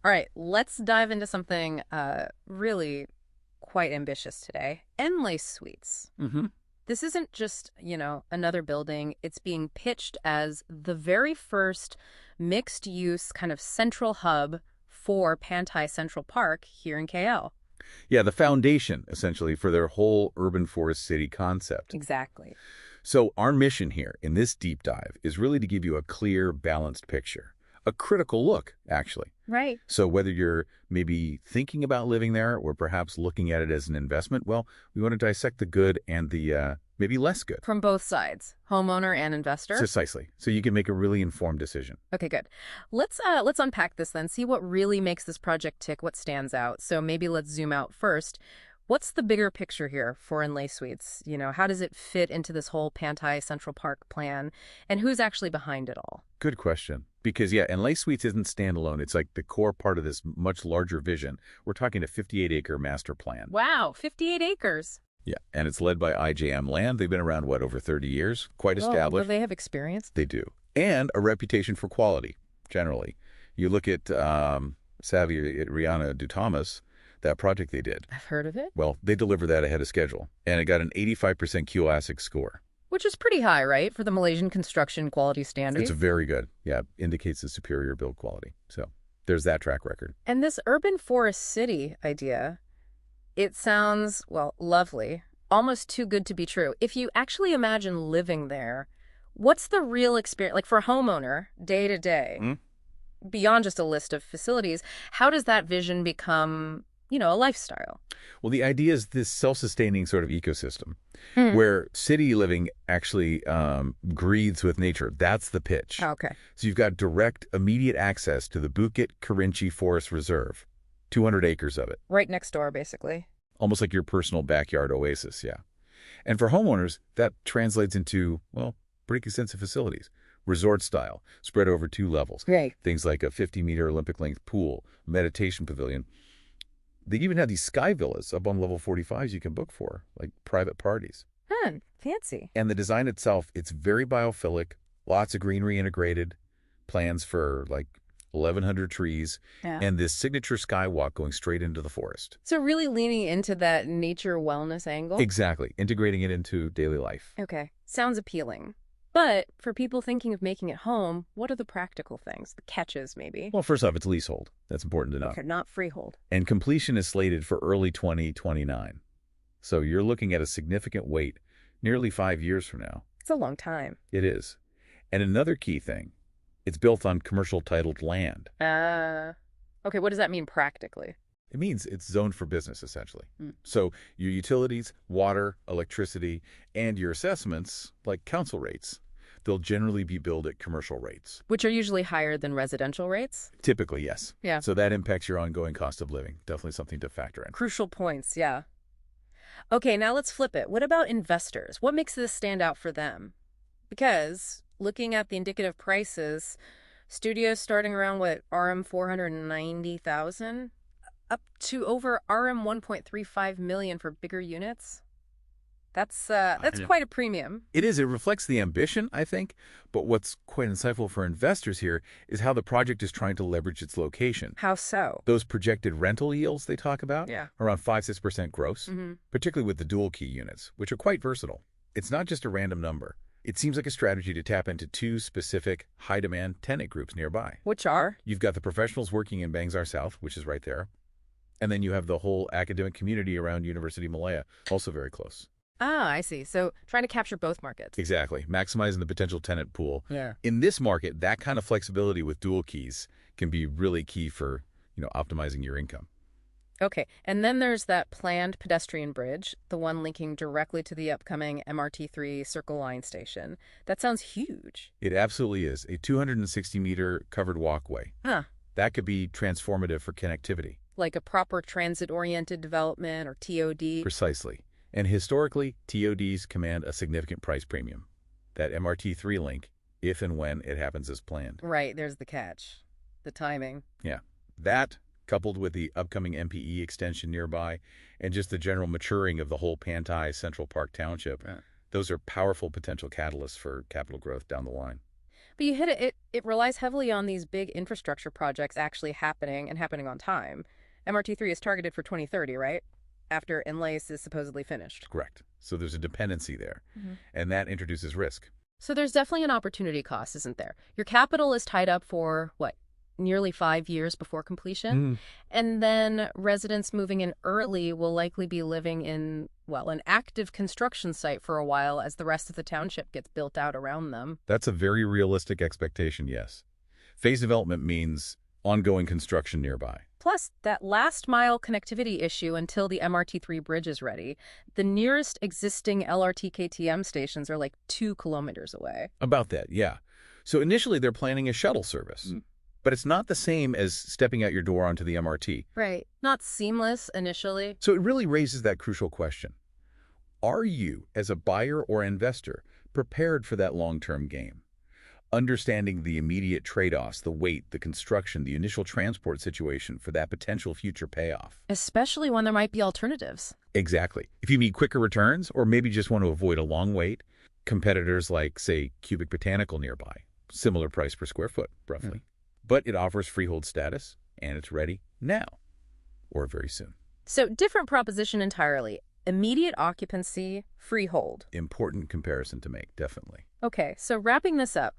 All right, let's dive into something really quite ambitious today. Enlace Suites. Hmm. This isn't just, another building. It's being pitched as the very first mixed-use kind of central hub for Pantai Sentral Park here in KL. Yeah, the foundation, essentially, for their whole urban forest city concept. Exactly. So our mission here in this deep dive is really to give you a clear, balanced picture. A critical look, actually. Right. So whether you're maybe thinking about living there or perhaps looking at it as an investment, well, we want to dissect the good and the maybe less good. From both sides, homeowner and investor. Precisely. So you can make a really informed decision. Okay, good. Let's unpack this then, see what really makes this project tick, what stands out. So maybe let's zoom out first. What's the bigger picture here for Enlace Suites? How does it fit into this whole Pantai Central Park plan? And who's actually behind it all? Good question. Because, yeah, Enlace Suites isn't standalone. It's like the core part of this much larger vision. We're talking a 58-acre master plan. Wow, 58 acres. Yeah, and it's led by IJM Land. They've been around, over 30 years? Quite Well, established. do they have experience? They do. And a reputation for quality, generally. You look at Savvy at Rihanna Dutamas, that project they did. I've heard of it. Well, they delivered that ahead of schedule, and it got an 85% QASIC score. Which is pretty high, right, for the Malaysian construction quality standards? It's very good. Yeah, indicates a superior build quality. So there's that track record. And this urban forest city idea, it sounds, well, lovely, almost too good to be true. If you actually imagine living there, what's the real experience, like for a homeowner, day to day, beyond just a list of facilities, how does that vision become, a lifestyle? Well, the idea is this self-sustaining sort of ecosystem where city living actually breathes with nature. That's the pitch. Okay. So you've got direct, immediate access to the Bukit Kerinci Forest Reserve, 200 acres of it. Right next door, basically. Almost like your personal backyard oasis, yeah. And for homeowners, that translates into, well, pretty extensive facilities. Resort style, spread over 2 levels. Great. Things like a 50-meter Olympic-length pool, meditation pavilion. They even have these sky villas up on level 45s you can book for, like private parties. Fancy. And the design itself, it's very biophilic, lots of greenery integrated, plans for like 1,100 trees, Yeah. and this signature skywalk going straight into the forest. So really leaning into that nature wellness angle? Exactly, integrating it into daily life. Okay. Sounds appealing. But for people thinking of making it home, what are the practical things? The catches, maybe? Well, first off, it's leasehold. That's important to know. Okay, not freehold. And completion is slated for early 2029. So you're looking at a significant wait, nearly 5 years from now. It's a long time. It is. And another key thing, it's built on commercial titled land. Okay, what does that mean practically? It means it's zoned for business, essentially. So your utilities, water, electricity, and your assessments, like council rates, they'll generally be billed at commercial rates. Which are usually higher than residential rates? Typically, yes. Yeah. So that impacts your ongoing cost of living. Definitely something to factor in. Crucial points, yeah. Okay, now let's flip it. What about investors? What makes this stand out for them? Because looking at the indicative prices, studios starting around, RM 490,000? Up to over RM 1.35 million for bigger units. That's quite a premium. It is. It reflects the ambition, I think. But what's quite insightful for investors here is how the project is trying to leverage its location. How so? Those projected rental yields they talk about, Yeah. around 5–6% gross, particularly with the dual key units, which are quite versatile. It's not just a random number. It seems like a strategy to tap into 2 specific high-demand tenant groups nearby. Which are? You've got the professionals working in Bangsar South, which is right there. And then you have the whole academic community around University Malaya, also very close. Ah, I see. So trying to capture both markets. Exactly. Maximizing the potential tenant pool. Yeah. In this market, that kind of flexibility with dual keys can be really key for, optimizing your income. Okay. And then there's that planned pedestrian bridge, the one linking directly to the upcoming MRT3 Circle Line station. That sounds huge. It absolutely is. A 260-meter covered walkway. Huh. That could be transformative for connectivity. Like a proper transit-oriented development or TOD. Precisely. And historically, TODs command a significant price premium. That MRT3 link, if and when it happens as planned. Right, there's the catch. The timing. Yeah. That, coupled with the upcoming MPE extension nearby, and just the general maturing of the whole Pantai Sentral Park Township, those are powerful potential catalysts for capital growth down the line. But you hit it, it relies heavily on these big infrastructure projects actually happening and happening on time. MRT3 is targeted for 2030, right? After Enlace is supposedly finished. Correct. So there's a dependency there, Mhm. and that introduces risk. So there's definitely an opportunity cost, isn't there? Your capital is tied up for, what, nearly 5 years before completion? Mm. And then residents moving in early will likely be living in, well, an active construction site for a while as the rest of the township gets built out around them. That's a very realistic expectation, yes. Phase development means ongoing construction nearby. Plus, that last mile connectivity issue until the MRT3 bridge is ready. The nearest existing LRT KTM stations are like 2 kilometers away. About that, yeah. So initially they're planning a shuttle service, but it's not the same as stepping out your door onto the MRT. Right. Not seamless initially. So it really raises that crucial question. Are you, as a buyer or investor, prepared for that long-term game? Understanding the immediate trade-offs, the weight, the construction, the initial transport situation for that potential future payoff. Especially when there might be alternatives. Exactly. If you need quicker returns, or maybe just want to avoid a long wait, competitors like, say, Cubic Botanical nearby, similar price per square foot, roughly. But it offers freehold status, and it's ready now, or very soon. So different proposition entirely. Immediate occupancy, freehold. Important comparison to make, definitely. Okay, so wrapping this up,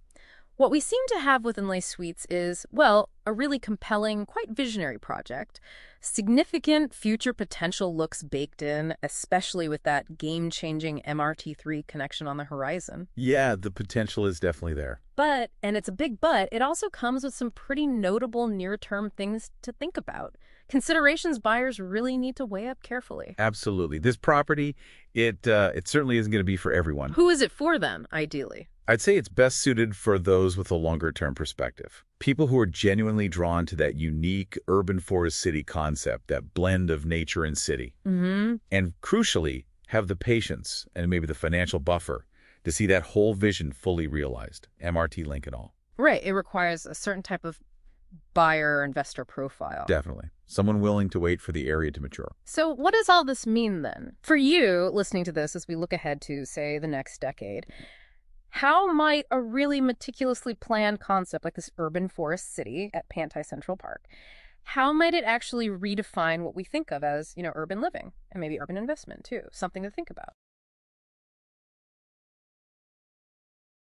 what we seem to have with Enlace Suites is, well, a really compelling, quite visionary project. Significant future potential looks baked in, especially with that game-changing MRT3 connection on the horizon. Yeah, the potential is definitely there. But, and it's a big but, it also comes with some pretty notable near-term things to think about. Considerations buyers really need to weigh up carefully. Absolutely. This property, it certainly isn't going to be for everyone. Who is it for then, ideally? I'd say it's best suited for those with a longer-term perspective. People who are genuinely drawn to that unique urban forest city concept, that blend of nature and city. Mm-hmm. And crucially, have the patience and maybe the financial buffer to see that whole vision fully realized, MRT link and all. Right. It requires a certain type of buyer or investor profile. Definitely. Someone willing to wait for the area to mature. So what does all this mean then? For you, listening to this as we look ahead to, say, the next decade, how might a really meticulously planned concept like this urban forest city at Pantai Sentral Park, how might it actually redefine what we think of as, urban living and maybe urban investment too? Something to think about.